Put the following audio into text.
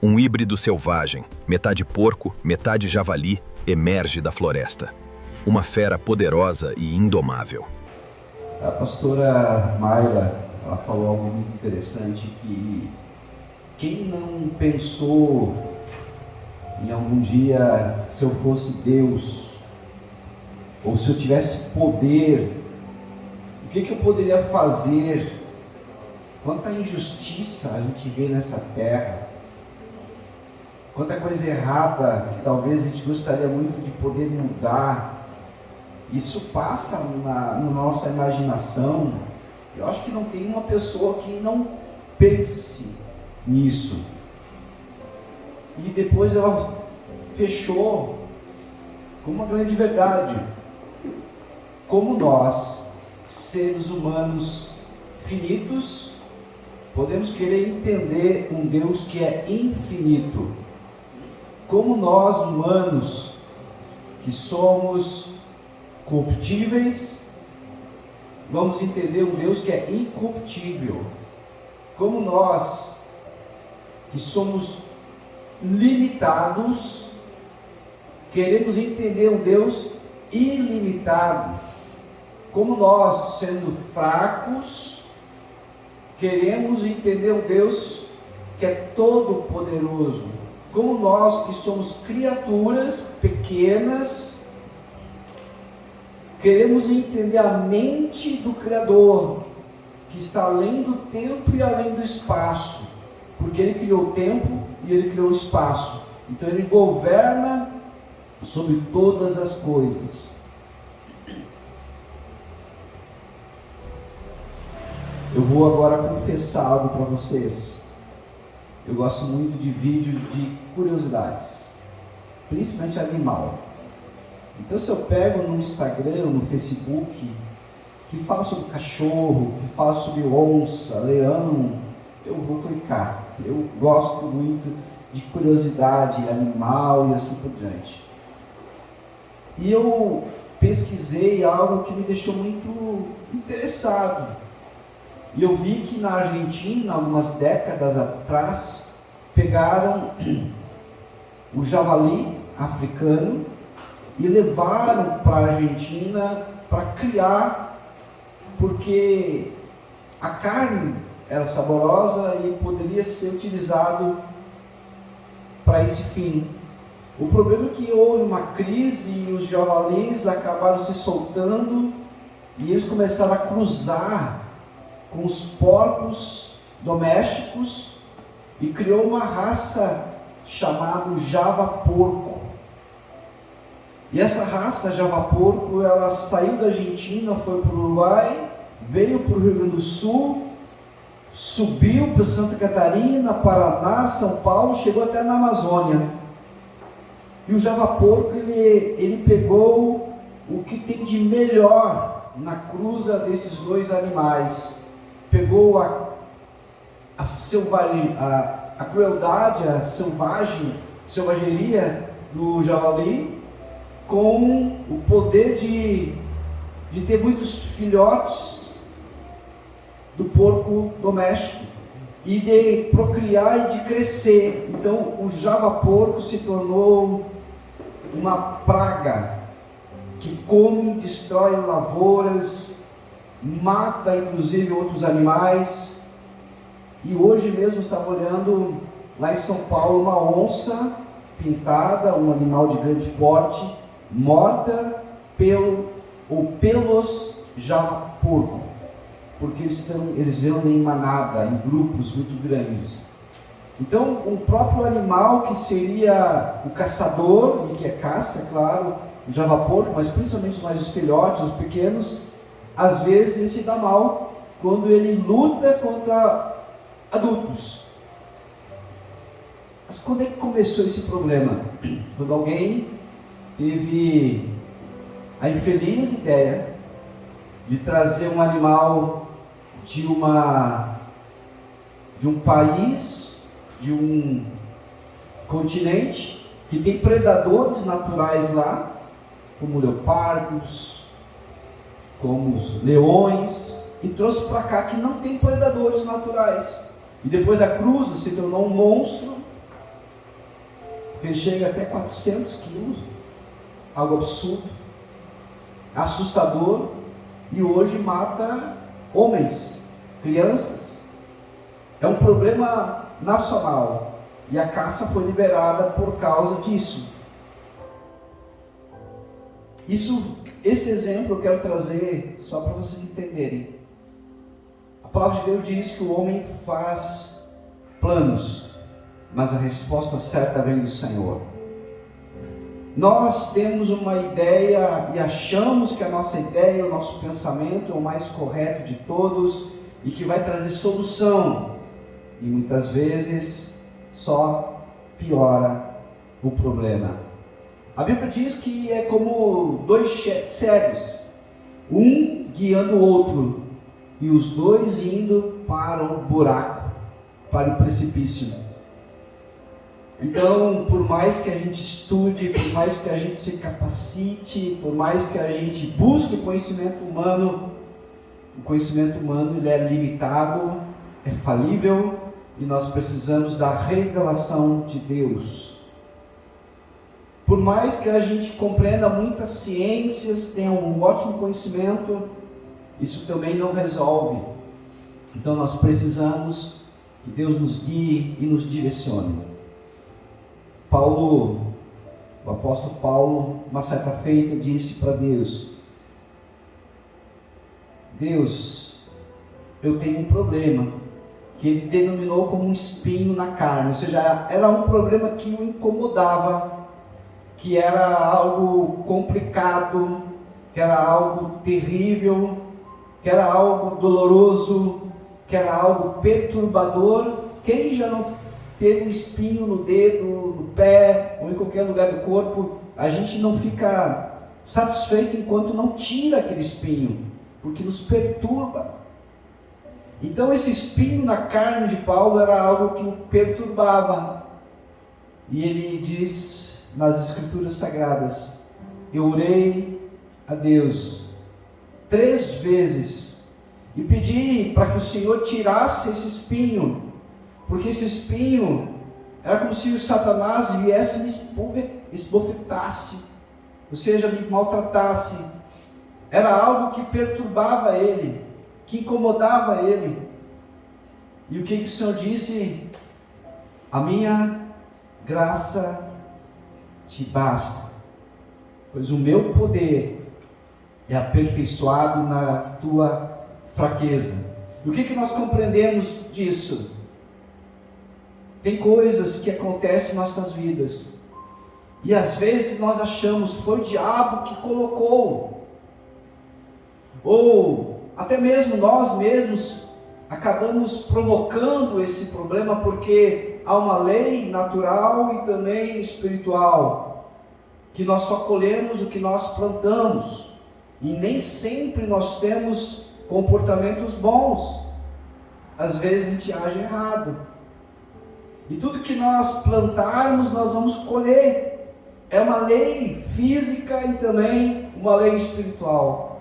Um híbrido selvagem, metade porco, metade javali, emerge da floresta. Uma fera poderosa e indomável. A pastora Mayra, ela falou algo muito interessante, que quem não pensou em algum dia, se eu fosse Deus, ou se eu tivesse poder, o que eu poderia fazer? Quanta injustiça a gente vê nessa terra, quanta coisa errada que talvez a gente gostaria muito de poder mudar. Isso passa na nossa imaginação. Eu acho que não tem uma pessoa que não pense nisso. E depois ela fechou com uma grande verdade. Como nós, seres humanos finitos, podemos querer entender um Deus que é infinito. Como nós, humanos, que somos corruptíveis, vamos entender um Deus que é incorruptível. Como nós, que somos limitados, queremos entender um Deus ilimitado. Como nós, sendo fracos, queremos entender um Deus que é todo poderoso. Como nós, que somos criaturas pequenas, queremos entender a mente do Criador, que está além do tempo e além do espaço, porque Ele criou o tempo e Ele criou o espaço. Então Ele governa sobre todas as coisas. Eu vou agora confessar algo para vocês. Eu gosto muito de vídeos de curiosidades, principalmente animal. Então, se eu pego no Instagram, no Facebook, que fala sobre cachorro, que fala sobre onça, leão, eu vou clicar. Eu gosto muito de curiosidade animal e assim por diante. E eu pesquisei algo que me deixou muito interessado. E eu vi que na Argentina, algumas décadas atrás, pegaram o javali africano e levaram para a Argentina para criar, porque a carne era saborosa e poderia ser utilizado para esse fim. O problema é que houve uma crise e os javalis acabaram se soltando e eles começaram a cruzar com os porcos domésticos e criou uma raça chamada Java Porco. E essa raça Java Porco, ela saiu da Argentina, foi para o Uruguai, veio para o Rio Grande do Sul, subiu para Santa Catarina, Paraná, São Paulo, chegou até na Amazônia. E o Java Porco, ele pegou o que tem de melhor na cruza desses dois animais. Pegou a crueldade, a selvageria do javali, com o poder de ter muitos filhotes do porco doméstico e de procriar e de crescer. Então o Java Porco se tornou uma praga que come, destrói lavouras, mata inclusive outros animais. E hoje mesmo estava olhando lá em São Paulo uma onça pintada, um animal de grande porte, morta pelos Java Porco, porque eles andam em manada, em grupos muito grandes. Então o próprio animal que seria o caçador, e que é caça, é claro, o Java Porco, mas principalmente os filhotes, os pequenos, às vezes ele se dá mal quando ele luta contra adultos. Mas quando é que começou esse problema? Quando alguém teve a infeliz ideia de trazer um animal de um país, de um continente que tem predadores naturais lá, como leopardos, como os leões, e trouxe para cá que não tem predadores naturais. E depois da cruz se tornou um monstro que ele chega até 400 quilos, algo absurdo, assustador, e hoje mata homens, crianças. É um problema nacional, e a caça foi liberada por causa disso. Esse exemplo eu quero trazer só para vocês entenderem. A palavra de Deus diz que o homem faz planos, mas a resposta certa vem do Senhor. Nós temos uma ideia e achamos que a nossa ideia, o nosso pensamento é o mais correto de todos e que vai trazer solução. E muitas vezes só piora o problema. A Bíblia diz que é como dois cegos, um guiando o outro, e os dois indo para o buraco, para o precipício. Então, por mais que a gente estude, por mais que a gente se capacite, por mais que a gente busque o conhecimento humano ele é limitado, é falível, e nós precisamos da revelação de Deus. Por mais que a gente compreenda muitas ciências, tenha um ótimo conhecimento, isso também não resolve. Então nós precisamos que Deus nos guie e nos direcione. O apóstolo Paulo, uma certa feita, disse para Deus: Deus, eu tenho um problema, que ele denominou como um espinho na carne, ou seja, era um problema que o incomodava, que era algo complicado, que era algo terrível, que era algo doloroso, que era algo perturbador. Quem já não teve um espinho no dedo, no pé, ou em qualquer lugar do corpo? A gente não fica satisfeito enquanto não tira aquele espinho, porque nos perturba. Então esse espinho na carne de Paulo era algo que o perturbava. E ele diz nas Escrituras Sagradas: eu orei a Deus 3 vezes e pedi para que o Senhor tirasse esse espinho, porque esse espinho era como se o Satanás viesse e me esbofetasse, ou seja, me maltratasse. Era algo que perturbava ele, que incomodava ele. E o que o Senhor disse? A minha graça te basta, pois o meu poder é aperfeiçoado na tua fraqueza. E o que nós compreendemos disso? Tem coisas que acontecem em nossas vidas, e às vezes nós achamos foi o diabo que colocou, ou até mesmo nós mesmos acabamos provocando esse problema, porque há uma lei natural e também espiritual, que nós só colhemos o que nós plantamos, e nem sempre nós temos comportamentos bons. Às vezes a gente age errado, e tudo que nós plantarmos nós vamos colher. É uma lei física e também uma lei espiritual.